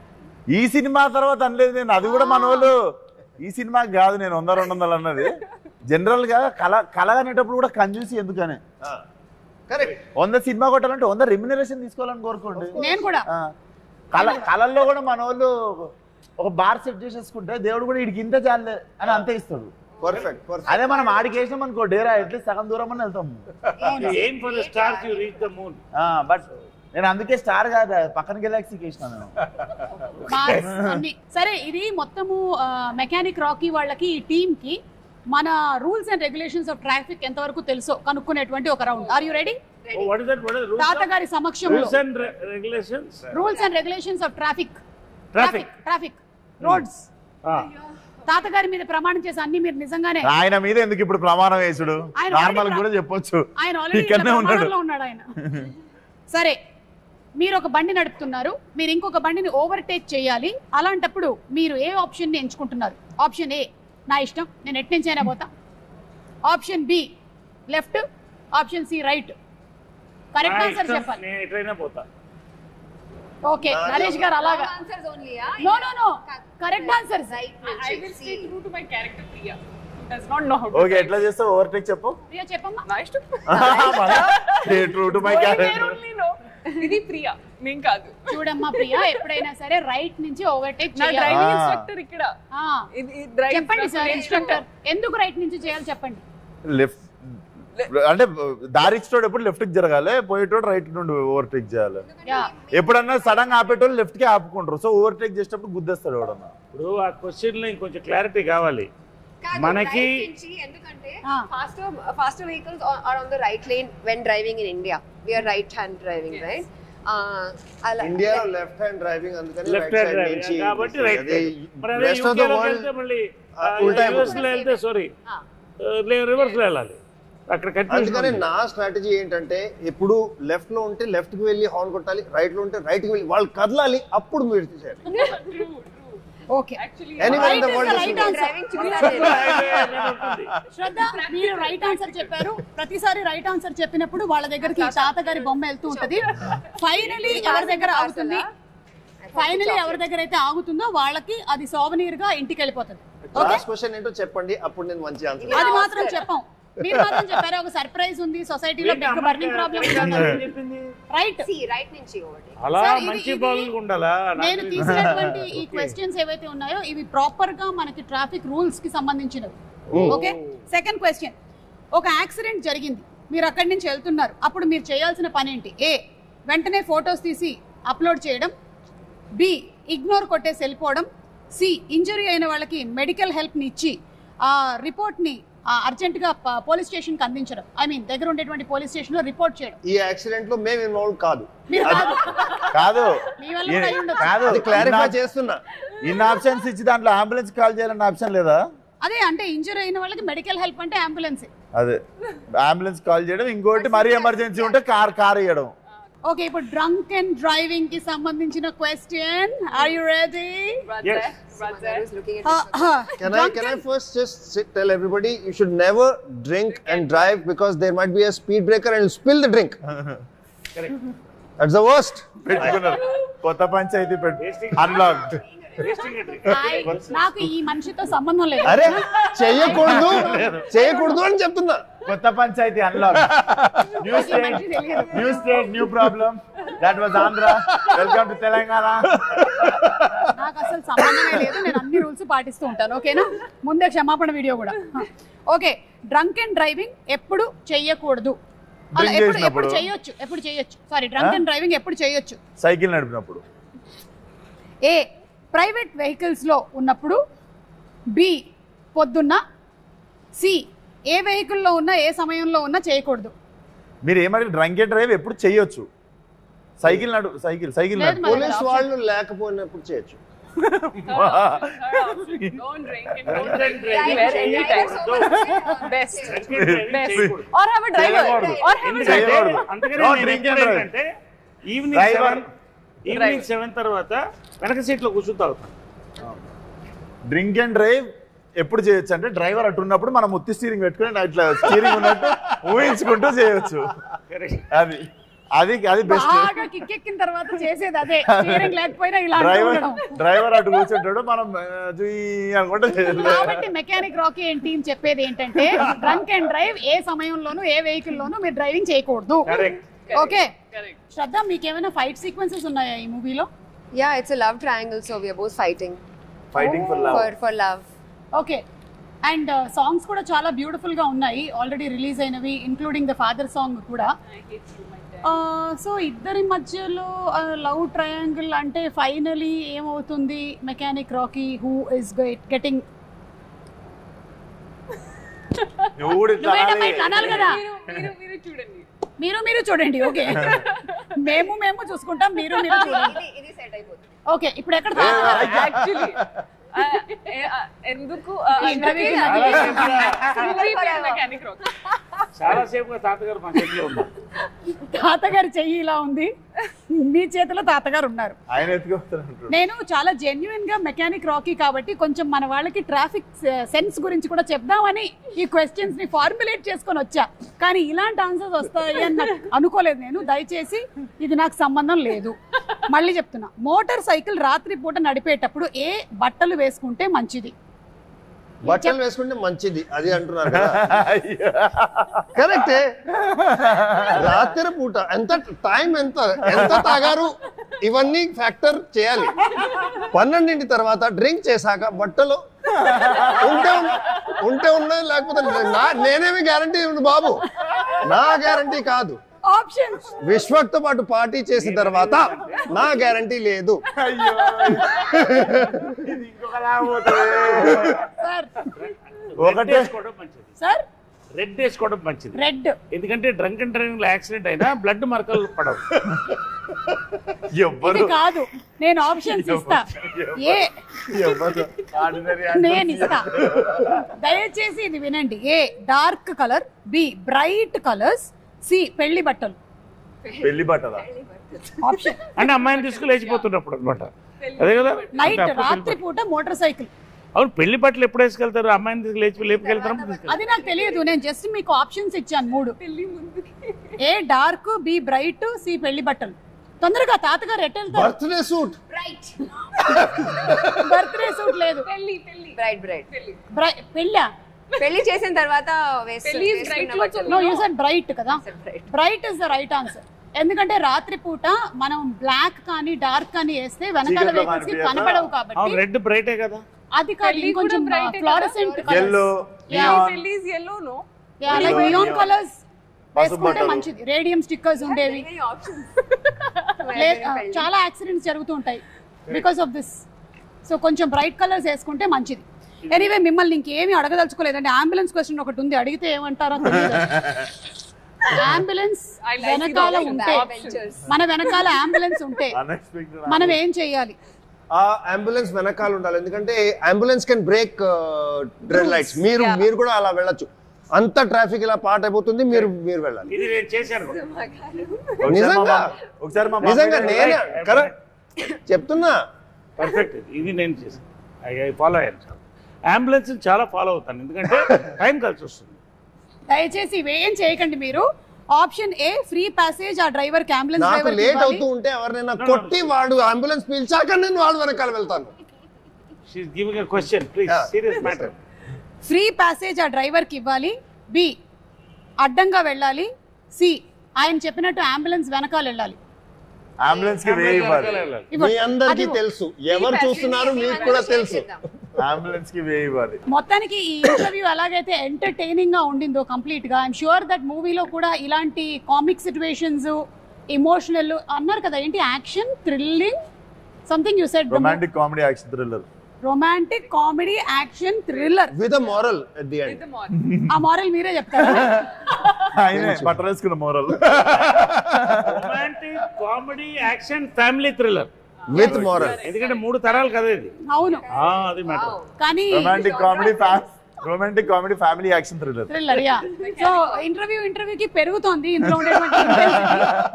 Speaker 3: ఈ సినిమా తర్వాత అనలేదు నేను, అది కూడా మన వాళ్ళు ఈ సినిమాకి కాదు నేను 100-200 అన్నది. జనరల్ గా కళ అనేటప్పుడు కూడా కంజూసి ఎందుకనే. 100 సినిమా కొట్టాలంటే 100 రెమ్యునరేషన్ తీసుకోవాలని కోరుకోండి.
Speaker 1: నేను కూడా
Speaker 3: కళల్లో కూడా మన వాళ్ళు ఒక బార్ సెట్ చేసేసుకుంటే దేవుడు కూడా వీడికి ఇంత చాలే అని అంతే ఇస్తాడు. అదే మనం ఆడికి వేసినాం అనుకో డేరా అట్లీస్ట్ సగం దూరం అని వెళ్తాము. బట్ నేను అందుకే స్టార్ కాదు, పక్కన గెలాక్సీకి వేసినాను.
Speaker 1: సరే, ఇది మొత్తము మెకానిక్ రాకీ వాళ్ళకి, ఈ టీమ్ కి మన rules and regulations of traffic ఎంతవరకు తెలుసో కనుక్కునేటువంటి ఒక రౌండ్. Are you ready? తాతగారి సమక్షంలో rules and regulations of traffic roads. తాతగారి మీద ప్రమాణం చేసి అన్ని మీరు నిజంగానే.
Speaker 3: ఆయన మీద ఎందుకు ఇప్పుడు ప్రమాణం వేసుడు, నార్మల్ కూడా చెప్పొచ్చు.
Speaker 1: ఆయన ఆల్రెడీ ప్రమాణంలో ఉన్నాడు ఆయన. సరే, మీరు ఒక బండి నడుపుతున్నారు, మీరు ఇంకొక బండిని ఓవర్టేక్ చేయాలి. అలాంటప్పుడు మీరు ఏ ఆప్షన్ ని ఎంచుకుంటున్నారు? ఆప్షన్ ఏ, నా ఇష్టం, నేను ఎట్ నుంచి అయినా పోతా. Option B, left. Option C, right. Correct answer చెప్పాలి. ఓకే, నరేష్ గారు అలాగా. No correct answer.
Speaker 4: I will stay true to my character, Priya. Does not know how to.
Speaker 3: Okay, ఎట్లా చేస్తావు? ఓవర్టేక్ చెప్పు.
Speaker 1: ప్రియా చెప్పమ్మా.
Speaker 4: నా ఇష్టం.
Speaker 3: Stay true to my character.
Speaker 4: ఇది ప్రియా, నేను కాదు.
Speaker 1: చూడమ్మా ప్రియా, ఎప్పుడైనా సరే రైట్ నుంచి ఓవర్టేక్
Speaker 4: నా
Speaker 1: చేయాలి.
Speaker 4: డ్రైవింగ్ ఇన్స్ట్రక్టర్ ఇక్కడ.
Speaker 1: చెప్పండి సార్, ఇన్స్ట్రక్టర్ ఎందుకు రైట్ నుంచి చేయాలి చెప్పండి.
Speaker 3: లెఫ్ట్ అంటే దారి ఇచ్చేటోడు ఎప్పుడు లెఫ్ట్ కి జరగాలి, పోయేటోడు రైట్ నుండి ఓవర్టేక్ చేయాలి. ఎప్పుడన్నా సడన్ గా ఆపేటోళ్ళు లెఫ్ట్ కి ఆపుకుంటారు, సో ఓవర్టేక్ చేసేటప్పుడు గుద్దేస్తాడు ఎవడన్నా.
Speaker 6: ఇప్పుడు ఆ క్వశ్చన్ లో ఇంకొంచెం క్లారిటీ కావాలి మనకి.
Speaker 5: ఎందుకంటే faster vehicles are on the right lane when driving in India. We are right hand driving, right?
Speaker 2: ఇండియాలో లెఫ్ట్ హ్యాండ్ డ్రైవింగ్, అందుకని
Speaker 6: లెఫ్ట్ హ్యాండ్ డ్రైవింగ్ కాబట్టి రైట్. మరి అదే యూకే లో వెళ్తే మళ్ళీ రివర్స్ లో వెళ్తే సారీ రివర్స్ లో వెళ్ళాలి. అక్కడ
Speaker 2: అందుకని నా స్ట్రాటజీ ఏంటంటే ఎప్పుడు లెఫ్ట్ లో ఉంటే లెఫ్ట్ కి వెళ్ళి హార్న్ కొట్టాలి, రైట్ లో ఉంటే రైట్ కి వెళ్ళి వాళ్ళు కదలాలి, అప్పుడు మీరు చేయాలి.
Speaker 1: ఓకే, శ్రద్ధ మీరు రైట్ ఆన్సర్ చెప్పారు. ప్రతిసారి రైట్ ఆన్సర్ చెప్పినప్పుడు వాళ్ళ దగ్గరికి తాతగారి బొమ్మ వెళ్తూ ఉంటది. ఫైనలీ ఎవరి దగ్గర ఆగుతుంది, ఫైనలీ ఎవరి దగ్గర అయితే ఆగుతుందో వాళ్ళకి అది సోవనీర్ గా ఇంటికి వెళ్ళిపోతుంది.
Speaker 2: లాస్ట్ క్వశ్చన్ ఏంటో చెప్పండి, అప్పుడు నేను మంచి ఆన్సర్.
Speaker 1: అది మాత్రం చెప్పాం. మీరు మాత్రం చెప్పారా ఒక సర్ప్రైజ్ ఉంది సొసైటీలో big burning problem right
Speaker 5: right నుంచి
Speaker 6: అలా మంచి బాగులు ఉండాలా
Speaker 1: నేను తీసినటువంటి ఈ క్వశ్చన్స్ ఏవైతే ఉన్నాయో ఇవి ప్రాపర్ గా మనకి ట్రాఫిక్ రూల్స్ కి సంబంధించినవి. Okay, second question. ఒక యాక్సిడెంట్ జరిగింది, మీరు అక్కడి నుంచి వెళ్తున్నారు, అప్పుడు మీరు చేయాల్సిన పని ఏంటి? ఏ, వెంటనే ఫొటోస్ తీసి అప్లోడ్ చేయడం. బి, ఇగ్నోర్ కొట్టేసి వెళ్ళిపోవడం. సి, ఇంజరీ అయిన వాళ్ళకి మెడికల్ హెల్ప్ని ఇచ్చి ఆ రిపోర్ట్ని అర్జెంటుగా పోలీస్ స్టేషన్కి అందించడం. ఐ మీన్ దగ్గర ఉండేటువంటి పోలీస్ స్టేషన్లో రిపోర్ట్ చేయడం.
Speaker 2: ఈ యాక్సిడెంట్ లో మేము ఇన్వాల్వ్ కాదు.
Speaker 1: మీరు కాదు,
Speaker 3: కాదు
Speaker 1: మీ వల్ల కూడా అయి ఉండొచ్చు.
Speaker 3: కాదు,
Speaker 2: క్లారిఫై చేస్తున్నా.
Speaker 3: ఇన్ని ఆప్షన్స్ ఇచ్చి దాంట్లో అంబులెన్స్ కాల్ చేయాలన్న ఆప్షన్ లేదా?
Speaker 1: అదే అంటే ఇంజరీ అయిన వాళ్ళకి మెడికల్ హెల్ప్ అంటే అంబులెన్స్.
Speaker 3: అదే అంబులెన్స్ కాల్ చేయడం, ఇంకోటి మరీ ఎమర్జెన్సీ ఉంటే కార్ ఇవ్వడం.
Speaker 1: ఓకే, ఇప్పుడు డ్రంక్ అండ్ డ్రైవింగ్ కి సంబంధించిన question. Are you ready?
Speaker 2: Can I first just tell everybody you should never drink and drive because there might be a speed breaker and you'll spill the drink.
Speaker 6: Correct.
Speaker 2: That's the worst.
Speaker 3: పెట్టుకున్నారు కొత్త panchayat unlocked.
Speaker 1: నాకు ఈ మనిషితో సంబంధం లేదు.
Speaker 2: అరే చేయకూడదు అని చెప్తున్నా.
Speaker 3: కొత్త panchayati unlock. New state new problem. That was Andhra. Welcome to Telangana.
Speaker 1: నాకు అసలు సంబంధమే లేదు, నేను అన్ని రూల్స్ పాటిస్తూ ఉంటాను. ఓకేనా? ముందే క్షమాపణ వీడియో కూడా. ఓకే, డ్రంక్ అండ్ డ్రైవింగ్ ఎప్పుడు చెయ్యకూడదు? ఎప్పుడు చేయొచ్చు? సారీ, డ్రంక్ అండ్ డ్రైవింగ్ ఎప్పుడు చేయొచ్చు?
Speaker 3: సైకిల్ నడిపినప్పుడు.
Speaker 1: ఏ, ప్రైవేట్ వెహికల్స్ లో ఉన్నప్పుడు. బి, పొద్దున్న. సి, ఏ వెహికల్లో ఉన్నా ఏ సమయంలో ఉన్నా చేయకూడదు.
Speaker 3: మీరు ఏమంటే డ్రంక్ అండ్ డ్రైవ్ ఎప్పుడు చేయొచ్చు? సైకిల్
Speaker 2: పోలీస్ వాళ్ళు లేకపోయినప్పుడు చేయొచ్చు.
Speaker 4: Don't drink and don't drive anytime. Best. Or have a driver.
Speaker 6: అంటే ఈవినింగ్ 7 తర్వాత వెనక సీట్లో కూర్చుంటారు.
Speaker 3: డ్రింక్ అండ్ డ్రైవ్ ఎప్పుడు చేయొచ్చు అంటే డ్రైవర్ అటు ఉన్నప్పుడు మనం ముత్తి స్టీరింగ్ పెట్టుకుని ఇట్లా స్టీరింగ్ ఉన్నట్టు ఊహించుకుంటూ చేయొచ్చు. అది బెస్ట్.
Speaker 1: బాగా కిక్కెక్కిన తర్వాత చేసేది అదే, స్టీరింగ్ లేకపోయినా ఇలా
Speaker 3: డ్రైవర్ అటు కూర్చుంటాడు, మనం అనుకుంటే.
Speaker 1: కాబట్టి మెకానిక్ రాకీ అండ్ టీమ్ చెప్పేది ఏంటంటే డ్రంక్ అండ్ డ్రైవ్ ఏ సమయంలోనూ ఏ వెహికల్ లోనూ మీరు డ్రైవింగ్ చేయకూడదు. ఓకే, శ్రద్ధ, మీకు ఏమైనా ఫైట్ సీక్వెన్సెస్ ఉన్నాయా ఈ మూవీలో?
Speaker 5: Yeah, it's a love triangle, so we are both fighting for love.
Speaker 1: Okay, and songs కూడా చాలా బ్యూటిఫుల్ గా ఉన్నాయి, ఆల్రెడీ రిలీజ్ అయినవి, ఇంక్లూడింగ్ ద ఫాదర్ సాంగ్ కూడా. సో ఇద్దరి మధ్యలో లవ్ ట్రయాంగిల్ అంటే ఫైనలీ ఏమవుతుంది? Mechanic Rocky who is getting అనాలి కదా. మీరు చూడండి. ఓకే, మేము చూసుకుంటాం, మీరు చూడండి. ఓకే, ఇప్పుడు ఎక్కడ
Speaker 4: ఎందుకు
Speaker 6: చాలా సేపు తాతగారు మా చేతిలో ఉన్నారు.
Speaker 1: తాతగారి చెయ్యి ఇలా ఉంది, మీ చేతిలో తాతగారు ఉన్నారు. నేను చాలా జెన్యున్ గా మెకానిక్ రాకీ కాబట్టి కొంచెం మన వాళ్ళకి ట్రాఫిక్ సెన్స్ గురించి కూడా చెప్దామని ఈ క్వశ్చన్స్ ని ఫార్ములేట్ చేసుకొని వచ్చా, కానీ ఇలాంటి ఆన్సర్స్ వస్తాయి అని నాకు అనుకోలేదు నేను. దయచేసి ఇది నాకు సంబంధం లేదు. మళ్ళీ చెప్తున్నా, మోటార్ సైకిల్ రాత్రి పూట నడిపేటప్పుడు ఏ బట్టలు వేసుకుంటే మంచిది?
Speaker 2: బట్టలు వేసుకుంటే మంచిది అది అంటున్నారు కదా. కరెక్టే. రాత్రి పూట ఎంత టైం ఎంత తాగారు ఇవన్నీ ఫ్యాక్టర్ చేయాలి. 12 తర్వాత డ్రింక్ చేశాక బట్టలు ఉంటే ఉన్నాయి, లేకపోతే నేనేమి గ్యారంటీ ఉంది బాబు, నా గ్యారంటీ కాదు.
Speaker 1: ఆప్షన్స్
Speaker 2: విశ్వక్తో పాటు పార్టీ చేసిన తర్వాత నా గ్యారంటీ లేదు.
Speaker 1: సార్
Speaker 6: రెడ్ వేసుకోవడం మంచిది.
Speaker 1: రెడ్
Speaker 6: ఎందుకంటే డ్రంక్ అండ్ డ్రైవింగ్ లో యాక్సిడెంట్ అయినా బ్లడ్ మరకలు పడవు.
Speaker 1: ఇది కాదు, నేను ఆప్షన్స్ ఇస్తా. ఏ నేను ఇస్తా, దయచేసి ఇది వినండి. A, dark colour. B, bright colours. C, పెళ్లి బట్టలు. ఆప్షన్
Speaker 6: అంటే అమ్మాయిని తీసుకుని లేచిపోతున్నప్పుడు అనమాట. అదే కదా,
Speaker 1: నైట్ రాత్రి పూట మోటార్ సైకిల్.
Speaker 6: అవును, పెళ్లి బట్టలు ఎప్పుడు వేసుకెళ్తారు? అమ్మాయిని తీసుకు లేపుకెళ్తారు.
Speaker 1: అది నాకు తెలియదు, నేను జస్ట్ మీకు ఆప్షన్స్ ఇచ్చాను 3. ఏ డార్క్, బి బ్రైట్, సి పెళ్లి బట్టలు. తొందరగా తాతగారు ఎట్ వెళ్తారు?
Speaker 2: Birthday suit.
Speaker 1: బర్త్డే సూట్ లేదు.
Speaker 5: Bride.
Speaker 1: పెళ్ళా?
Speaker 5: పెళ్లి చేసిన తర్వాత
Speaker 4: పెళ్లి is bright clothes.
Speaker 1: No, you said bright కదా. Bright is the right answer. ఎందుకంటే రాత్రి పూట మనం బ్లాక్ కానీ డార్క్ కానీ వేస్తే వెనకాల వెహికల్స్ కి కనపడవు కాబట్టి
Speaker 6: రెడ్ బ్రైటే కదా.
Speaker 1: అది కాదు ఇంకొంచెం ఫ్లోరసెంట్
Speaker 3: yellow
Speaker 4: పెళ్లి is yellow, no?
Speaker 1: Like neon colours వేసుకుంటే మంచిది. రేడియం స్టిక్కర్స్ ఉండేవి. చాలా యాక్సిడెంట్స్ జరుగుతూ ఉంటాయి బికాస్ ఆఫ్ దిస్. సో కొంచెం బ్రైట్ కలర్స్ వేసుకుంటే మంచిది. ఎనీవే మిమ్మల్ని ఇంకేమీ అడగదలుచుకోలేదండి. అంబులెన్స్ క్వశ్చన్ ఒకటి ఉంది, అడిగితే ఏమంటారో తెలియదు. అంబులెన్స్ వెనకాల ఉంటే, మన వెనకాల అంబులెన్స్ ఉంటే మనం ఏం చెయ్యాలి?
Speaker 2: ఆ అంబులెన్స్ వెనకాల ఉండాలి, ఎందుకంటే ambulance can break red lights. మీరు కూడా అలా వెళ్ళొచ్చు. అంత ట్రాఫిక్ ఇలా పాట అయిపోతుంది, మీరు వెళ్ళాలి.
Speaker 6: ఇది నేను చేశాను.
Speaker 2: నిజంగా నేనే కరెక్ట్ చెప్తున్నా.
Speaker 6: పర్ఫెక్ట్. ఇది నేను చేశాను. ఫాలో అయ్యాను. అంబులెన్స్ చాలా ఫాలో అవుతాను, ఎందుకంటే టైం కలిసి వస్తుంది.
Speaker 1: దయచేసి ఇవేం చేయకండి మీరు. ఆప్షన్ ఏ ఫ్రీ ప్యాసేజ్ ఆ డ్రైవర్ కి, అంబులెన్స్
Speaker 2: నాకు
Speaker 1: డ్రైవర్
Speaker 2: లేట్ అవుతూ ఉంటే ఎవరినైనా కొట్టి వాడు అంబులెన్స్ పిలిచాక నేను వాడు వెనకాల వెళ్తాను.
Speaker 6: She is giving a question, please, serious matter.
Speaker 1: Free passage ఆ డ్రైవర్ కి ఇవ్వాలి. బి అడ్డంగా వెళ్ళాలి. సి ఆయన చెప్పినట్టు అంబులెన్స్ వెనకాల వెళ్ళాలి.
Speaker 3: అంబులెన్స్ కి వే ఇవ్వాలి.
Speaker 2: మీ అందరికీ తెలుసు, ఎవరు చూస్తున్నారు మీకు కూడా తెలుసు.
Speaker 3: అంబులెన్స్ కి వే ఇవ్వాలి.
Speaker 1: మొత్తానికి ఈ ఇంటర్వ్యూ ఎలాగైతే ఎంటర్టైనింగ్ గా ఉండిందో కంప్లీట్ గా, ఐఎమ్ షూర్ దట్ మూవీలో కూడా ఇలాంటి కామిక్ సిచ్యువేషన్స్, ఇమోషనల్ అన్నారు కదా, ఏంటి action, thrilling, something you said,
Speaker 3: romantic comedy action thriller.
Speaker 1: Romantic comedy action thriller
Speaker 2: with a moral at the end.
Speaker 1: ఆ మోరల్ మీరే చెప్తారా?
Speaker 3: ఆయనే బట్టరేసుకున్న moral.
Speaker 6: Romantic comedy action family thriller
Speaker 2: with moral.
Speaker 6: ఎందుకంటే 3 తరాలు కదా ఇది.
Speaker 1: అవును,
Speaker 6: అది మ్యాటర్.
Speaker 1: కానీ
Speaker 3: romantic comedy family action
Speaker 1: thriller. Yeah. So ఇంటర్వ్యూకి పెరుగుతోంది ఇందులో ఉండేటువంటి.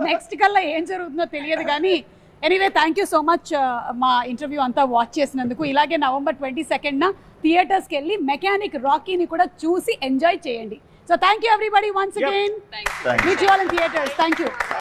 Speaker 1: నెక్స్ట్ కల్లా ఏం జరుగుతుందో తెలియదు కానీ anyway thank you so much మా ఇంటర్వ్యూ అంతా వాచ్ చేసినందుకు. ఇలాగే November 22nd థియేటర్స్కి వెళ్ళి మెకానిక్ రాకీని కూడా చూసి ఎంజాయ్ చేయండి. So thank you everybody once again. Meet you all in theatres. Thank you.